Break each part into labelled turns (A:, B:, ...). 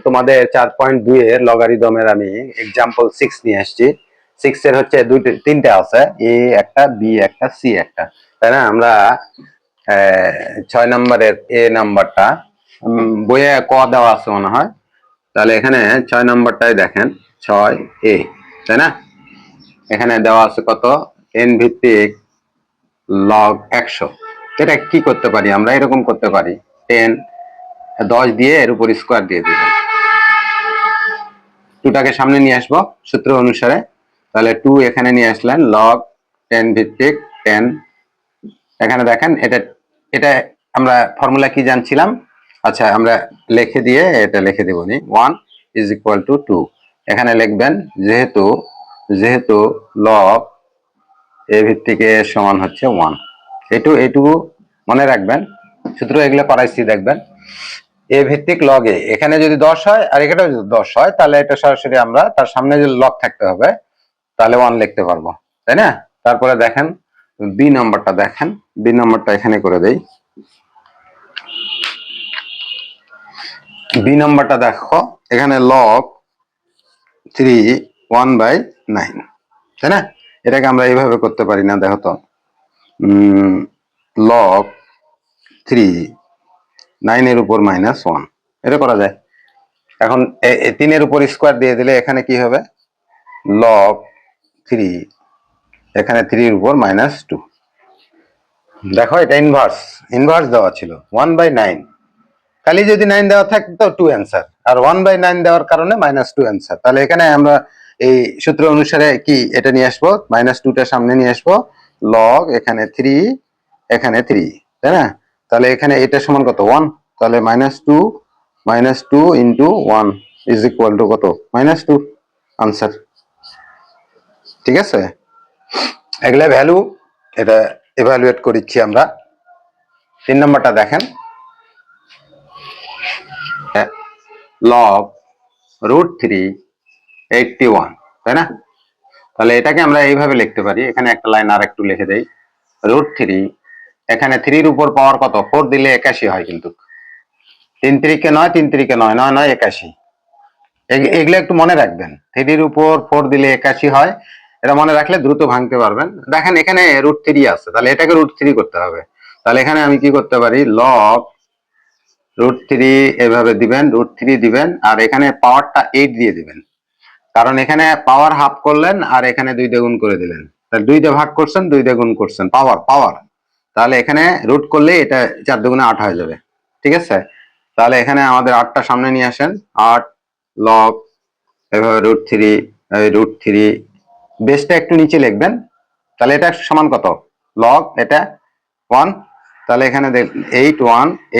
A: তোমাদের 4.2 এর লগারিদমের আমি एग्जांपल 6 নিয়ে আসছি। 6 এর হচ্ছে তিনটা আছে, এ একটা, বি একটা, সি একটা, তাই না? আমরা 6 নম্বরের এ নাম্বারটা বইয়ে ক দেওয়া আছে মনে হয়, তাহলে এখানে 6 নম্বরটাই দেখেন, 6 এ, তাই না? এখানে দেওয়া আছে কত, n ভিত্তিক লগ 100। এটা কি করতে পারি আমরা? এরকম করতে পারি, 10 দিয়ে এর উপর স্কোয়ার দিয়ে দিবেন, টুটাকে সামনে নিয়ে আসবো সূত্র অনুসারে। তাহলে 2 এখানে নিয়ে আসলেন, লগ 10 ভিত্তিক 10। এখানে দেখেন এটা এটা আমরা ফর্মুলা কি জানছিলাম? আচ্ছা, আমরা লিখে দিয়ে এটা লিখে দেব নি, 1 ইজ ইকুয়াল টু 2। এখানে লিখবেন যেহেতু যেহেতু লগ এ ভিত্তিক এ সমান হচ্ছে 1। এইটুকু মনে রাখবেন, সূত্র এগুলো করাইছি দেখবেন। এ ভিত্তিক লগ এ, এখানে যদি 10 হয় আর এখানে যদি 10 হয়, তাহলে এটা সরাসরি আমরা তার সামনে যদি লগ থাকতে হবে, তাহলে 1 লিখতে পারবো, তাই না? তারপরে দেখেন বি নম্বরটা, দেখেন বি নম্বরটা এখানে করে দেই। বি নম্বরটা দেখো, এখানে লগ 3 1/9, তাই না? এটাকে আমরা এইভাবে করতে পারি না? দেখো তো, লগ 3 9 এর উপর -1, এটা করা যায়। এখন 3 এর উপর স্কোয়ার দিয়ে দিলে এখানে কি হবে, লগ 3, এখানে 3 এর উপর -2। দেখো এটা ইনভার্স দেওয়া ছিল 1/9, খালি যদি 9 দেওয়া থাকতো 2 অ্যান্সার, আর 1/9 দেওয়ার কারণে -2 অ্যান্সার। তাহলে এখানে আমরা এই সূত্র অনুসারে কি এটা নিয়ে আসবো, -2টা সামনে নিয়ে আসবো, লগ এখানে 3 এখানে 3, তাই না? তাহলে এখানে এটা সমান কত, 1। তাহলে -2 ইন্টু 1 ইজ ইকুয়াল টু কত, -2 আনসার। ঠিক আছে, এগুলা ভ্যালু, এটা এভালুয়েট করেছি আমরা। 3 নম্বরটা দেখেন, লগ √3 81, তাই না? তাহলে এটাকে আমরা এইভাবে লিখতে পারি, এখানে একটা লাইন আর একটু লিখে দেই, √3, এখানে 3 এর উপর পাওয়ার কত, 4 দিলে 81 হয়, কিন্তু 3 3 9, 3 3 9, 9 9 81। এগুলো একটু মনে রাখবেন, 3 এর উপর 4 দিলে 81 হয়, এটা মনে রাখলে দ্রুত ভাঙতে পারবেন। দেখেন এখানে √3 আছে, তাহলে এটাকে √3 করতে হবে। তাহলে এখানে আমি কি করতে পারি, লগ √3 এভাবে দিবেন, √3 দিবেন, আর এখানে পাওয়ারটা 8 দিয়ে দিবেন, কারণ এখানে পাওয়ার হাফ করলেন আর এখানে 2 দিয়ে গুণ করে দিলেন, তাহলে 2 দিয়ে ভাগ করছেন, 2 দিয়ে গুণ করছেন, পাওয়ার। তাহলে এখানে রুট করলে এটা 4 দুগুণে 8 হয়ে যাবে, ঠিক আছে? তাহলে এখানে আমাদের 8টা সামনে নিয়ে আসেন, 8 লগ এভাবে √3 বেসটা একটু নিচে লিখবেন। তাহলে এটা সমান কত, লগ এটা 1, তাহলে এখানে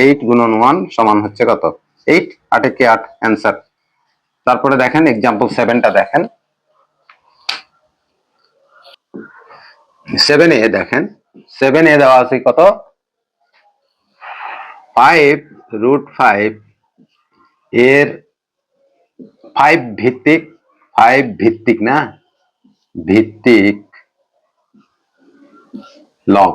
A: 8 গুণন 1 সমান হচ্ছে কত, 8, 8 কে 8 অ্যান্সার। তারপরে দেখেন एग्जांपल 7টা দেখেন, 7 এ দেখেন, 7 এ দেওয়া আছে কত, 5√5 এর 5 ভিত্তিক না, ভিত্তিক লগ।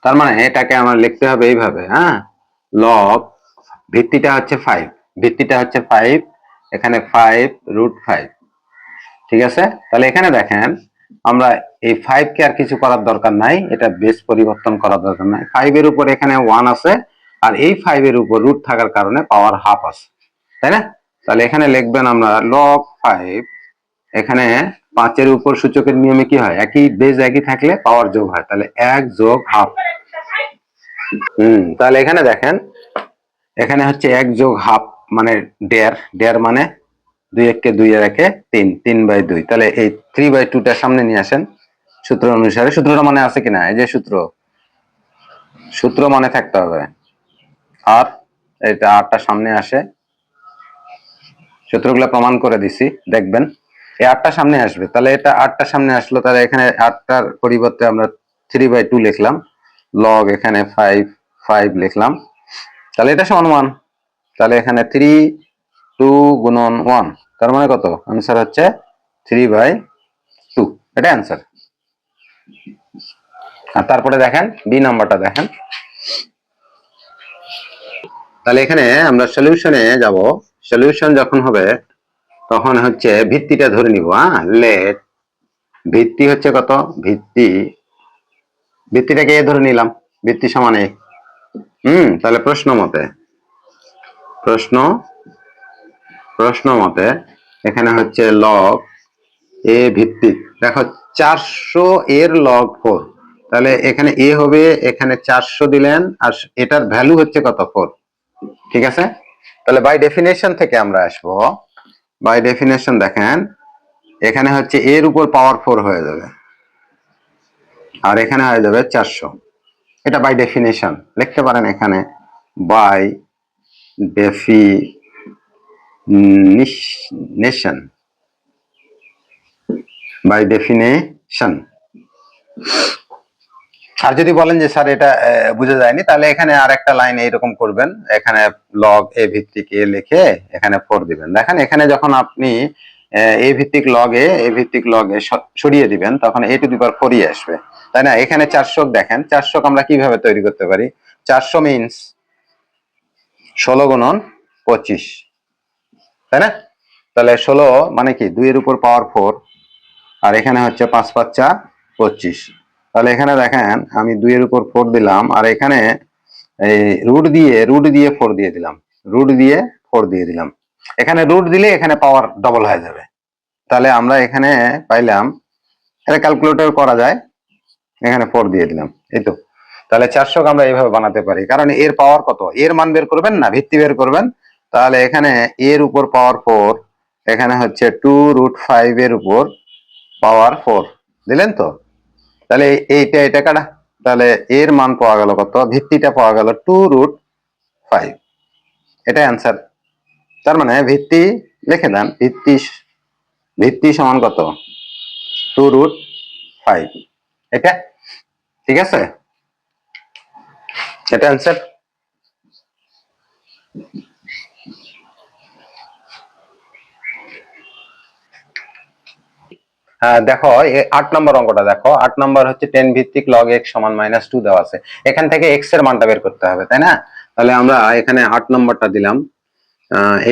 A: তার মানে এটাকে আমার লিখতে হবে এইভাবে, হ্যাঁ, লগ ভিত্তিটা হচ্ছে 5, এখানে 5√5, ঠিক আছে? তাহলে এখানে দেখেন আমরা এই 5 কে আর কিছু করার দরকার নাই, এটা বেস পরিবর্তন করার দরকার নাই। 5 এর উপর এখানে 1 আছে, আর এই 5 এর উপর রুট থাকার কারণে পাওয়ার হাফ আছে, তাই না? তাহলে এখানে লিখবেন আমরা লগ 5, এখানে 5 এর উপর সূচকের নিয়মে কি হয়, একই বেস একই থাকলে পাওয়ার যোগ হয়, তাহলে 1 যোগ হাফ। তাহলে এখানে দেখেন, এখানে হচ্ছে 1 যোগ হাফ মানে দেড় মানে 2 1 2 এর 1 3, 3/2। তাহলে এই 3/2টা সামনে নিয়ে আসেন সূত্র অনুসারে। সূত্রটা মনে আছে কিনা? এই যে সূত্র মনে থাকতে হবে। আর এটা 8টা সামনে আসে, সূত্রগুলো প্রমাণ করে দিছি, দেখবেন এই 8টা সামনে আসবে। তাহলে এটা 8টা সামনে আসলো, তাহলে এখানে 8টার পরিবর্তে আমরা 3/2 লিখলাম, লগ এখানে 5 লিখলাম, তাহলে এটা সমান 1। তাহলে এখানে 2 গুণন 1, তার মানে কত, आंसर হচ্ছে 3/2, এটা आंसर। আর তারপরে দেখেন বি নাম্বারটা দেখেন, তাহলে এখানে আমরা সলিউশনে যাব। সলিউশন যখন হবে তখন হচ্ছে ভিত্তিটা ধরে নিব। লেট ভিত্তি হচ্ছে কত, ভিত্তিটাকে এ ধরে নিলাম, ভিত্তি সমান এ। তাহলে প্রশ্ন মতে এখানে হচ্ছে লগ এ ভিত্তিক, দেখো 400 এর লগ 4, তাহলে এখানে এ হবে, এখানে 400 দিলেন, আর এটার ভ্যালু হচ্ছে কত, 4। ঠিক আছে, তাহলে বাই ডেফিনেশন থেকে আমরা আসবো। বাই ডেফিনেশন দেখেন, এখানে হচ্ছে এর উপর পাওয়ার 4 হয়ে যাবে, আর এখানে হয়ে যাবে 400। এটা বাই ডেফিনেশন লিখতে পারেন এখানে, বাই ডেফিনিশন, বাই ডেফিনেশন। আর যদি বলেন যে স্যার এটা বোঝা যায়নি, তাহলে এখানে আর একটা লাইন এইরকম করবেন, এখানে লগ এ ভিত্তিক এ লিখে এখানে 4 দিবেন। দেখেন এখানে যখন আপনি এ ভিত্তিক লগ এ সরিয়ে দিবেন, তখন এ টু দি পাওয়ার 4 আসবে, তাই না? এখানে 400 দেখেন, 400 আমরা কিভাবে তৈরি করতে পারি? 400 মিনস 16 গুণন 25, তাই না? তাহলে 16 মানে কি 2 এর উপর পাওয়ার 4, আর এখানে হচ্ছে 5 5 25। তাহলে এখানে দেখেন আমি 2 এর উপর 4 দিলাম, আর এখানে এই রুট দিয়ে 4 দিয়ে দিলাম, এখানে রুট দিলে এখানে পাওয়ার ডবল হয়ে যাবে। তাহলে আমরা এখানে পাইলাম, এটা ক্যালকুলেটর করা যায়, এখানে 4 দিয়ে দিলাম, এই তো। তাহলে 400 আমরা এইভাবে বানাতে পারি, কারণ এর পাওয়ার কত, এর মান বের করবেন না, ভিত্তি বের করবেন। তাহলে এখানে এর উপর পাওয়ার 4, এখানে হচ্ছে 2√5 এর উপর পাওয়ার 4 দিলেন তো। তাহলে এটা কাটা, তাহলে এর মান পাওয়া গেল কত, ভিত্তিটা পাওয়া গেল 2√5, এটা অ্যান্সার। তার মানে ভিত্তি লিখে দেন, ভিত্তি সমান কত, 2√5, এটা ঠিক আছে, এটা অ্যান্সার। দেখো 8 নম্বর অঙ্কটা দেখো, 8 নম্বর হচ্ছে 10 ভিত্তিক লগ x সমান -2 দেওয়া আছে, এখান থেকে x এর মানটা বের করতে হবে, তাই না? তাহলে আমরা এখানে 8 নম্বরটা দিলাম,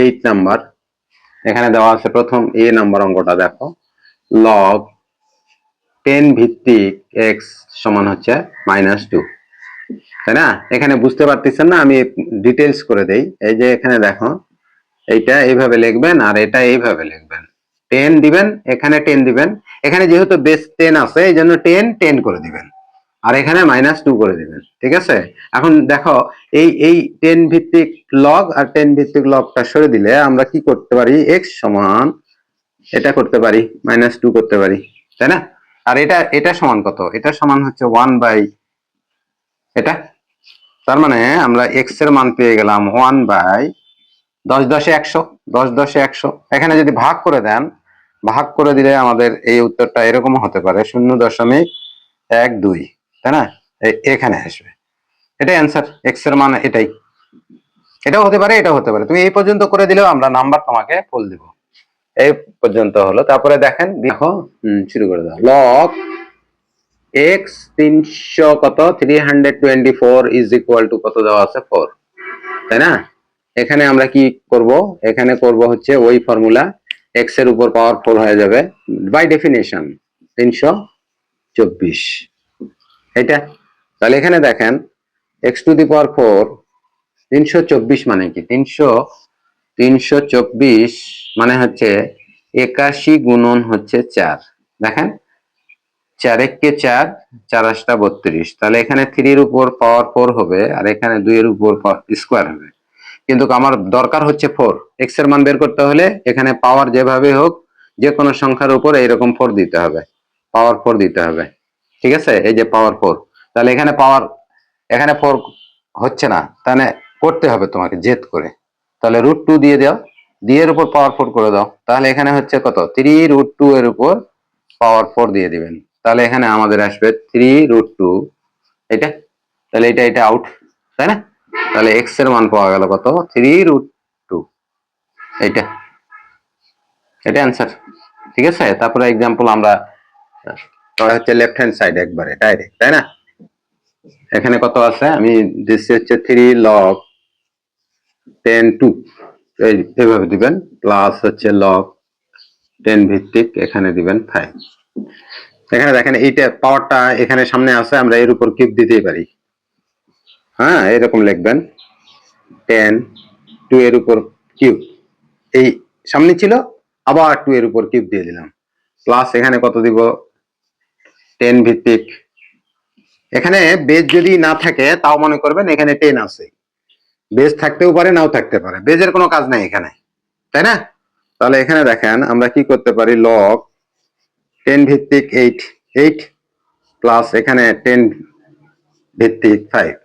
A: 8 নাম্বার এখানে দেওয়া আছে। প্রথম এ নাম্বার অঙ্কটা দেখো, লগ 10 ভিত্তিক x সমান হচ্ছে -2, তাই না? এখানে বুঝতে পারতেছেন না, আমি ডিটেলস করে দেই। এই যে এখানে দেখো, এইটা এইভাবে লিখবেন আর এটা এইভাবে লিখবেন, 10 দিবেন, এখানে 10 দিবেন, এখানে যেহেতু বেস 10 আছে এই জন্য 10 10 করে দিবেন, আর এখানে -2 করে দিবেন, ঠিক আছে? এখন দেখো এই 10 ভিত্তিক লগ আর 10 ভিত্তিক লগটা সরে দিলে আমরা কি করতে পারি, x সমান এটা করতে পারি, -2 করতে পারি, তাই না? আর এটা সমান কত, এটা সমান হচ্ছে 1 বাই এটা। তার মানে আমরা x এর মান পেয়ে গেলাম 1 বাই 10 10 100, 10 10 100। এখানে যদি ভাগ করে দেন, ভাগ করে দিলে আমাদের এই উত্তরটা এরকম হতে পারে 0.12, তাই না? এখানে আসবে, এটাই অ্যান্সার, x এর মান এটাই। এটাও হতে পারে, এটাও হতে পারে, তুমি এই পর্যন্ত করে দিলেও আমরা নাম্বার তোমাকে ফুল দিব। এই পর্যন্ত হলো, তারপরে দেখো শুরু করে দাও। লগ x 300 কত, 324 ইজ ইকুয়াল টু কত দেওয়া আছে, 4, তাই না? এখানে আমরা কি করব, এখানে করব হচ্ছে ওই ফর্মুলা, x এর উপর পাওয়ার 4 হয়ে যাবে বাই ডেফিনেশন 324, এটা। তাহলে এখানে দেখেন x টু দি পাওয়ার 4, 324 মানে কি, 324 মানে হচ্ছে 81 গুণন হচ্ছে 4, দেখেন 4 1 4, 4 8 32, তাহলে এখানে 3 এর উপর পাওয়ার 4 হবে, আর এখানে 2 এর উপর স্কোয়ার হবে। কিন্তু আমার দরকার হচ্ছে 4, x এর মান বের করতে হলে এখানে পাওয়ার যেভাবে হোক যে কোনো সংখ্যার উপর এইরকম 4 দিতে হবে, পাওয়ার 4 দিতে হবে, ঠিক আছে? এই যে পাওয়ার 4, তাহলে এখানে 4 হচ্ছে না, তাহলে করতে হবে তোমাকে জেদ করে, তাহলে √2 দিয়ে দাও, দিয়ে এর উপর পাওয়ার 4 করে দাও, তাহলে এখানে হচ্ছে কত, 3√2 এর উপর পাওয়ার 4 দিয়ে দিবেন, তাহলে এখানে আমাদের আসবে 3√2, এটা। তাহলে এটা আউট, তাই না? তাহলে x এর মান পাওয়া গেল কত, 3√2, এটা অ্যান্সার, ঠিক আছে? তারপরে एग्जांपल আমরা হচ্ছে লেফট হ্যান্ড সাইড একবারে ডাইরেক্ট, তাই না? এখানে কত আছে, আমি দিচ্ছি হচ্ছে 3 লগ 10 2 এইভাবে দিবেন, প্লাস হচ্ছে লগ 10 ভিত্তিক এখানে দিবেন 5। এখানে দেখেন এইটা পাওয়ারটা এখানে সামনে আছে, আমরা এর উপর কিউব দিতেই পারি। হ্যাঁ, এরকম লিখবেন 10 2 এর উপর কিউব, এই সামনে ছিল, আবার 2 এর উপর কিউব দিয়ে দিলাম, প্লাস এখানে কত দিব 10 ভিত্তিক। এখানে বেজ যদি না থাকে তাও মনে করবেন এখানে 10 আছে, বেজ থাকতেও পারে নাও থাকতে পারে, বেজের কোনো কাজ নাই এখানে, তাই না? তাহলে এখানে দেখেন আমরা কি করতে পারি, লগ 10 ভিত্তিক 8 প্লাস এখানে 10 ভিত্তিক 5।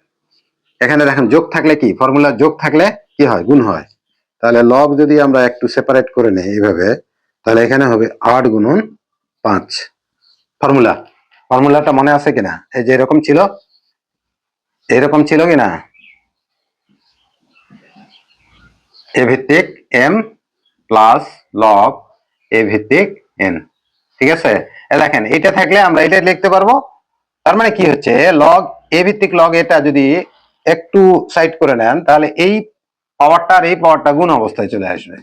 A: এখানে দেখেন যোগ থাকলে কি, ফর্মুলা যোগ থাকলে কি হয়, গুণ হয়। তাহলে লগ যদি আমরা একটু সেপারেট করে নেই এইভাবে, তাহলে এখানে হবে 8 গুণন 5। ফর্মুলাটা মনে আছে কিনা? এই যে এরকম ছিল, এরকম ছিল কিনা, এ ভিত্তিক এম প্লাস লগ এ ভিত্তিক এন। ঠিক আছে, দেখেন এটা থাকলে আমরা এটা লিখতে পারবো। তার মানে কি হচ্ছে, লগ এ ভিত্তিক লগ এটা যদি একটু সাইড করে নেন, তাহলে এই পাওয়ারটা আর এই পাওয়ারটা গুণ অবস্থায় চলে আসবে।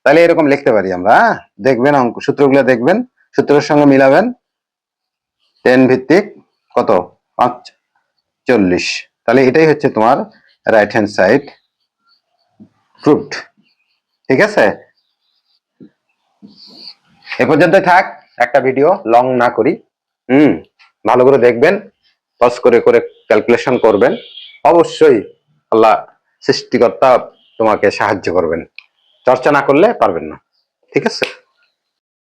A: তাহলে এরকম লিখতে পারি আমরা। দেখবেন অঙ্ক সূত্রগুলো দেখবেন, সূত্রের সঙ্গে মিলাবেন। 10 ভিত্তিক কত 5 40, তাহলে এটাই হচ্ছে তোমার রাইট হ্যান্ড সাইড প্রুভড। ঠিক আছে, এ পর্যন্ত থাক, একটা ভিডিও লং না করি। ভালো করে দেখবেন, পজ করে করে ক্যালকুলেশন করবেন। অবশ্যই আল্লাহ সৃষ্টিকর্তা তোমাকে সাহায্য করবেন, চর্চা না করলে পারবেন না। ঠিক আছে।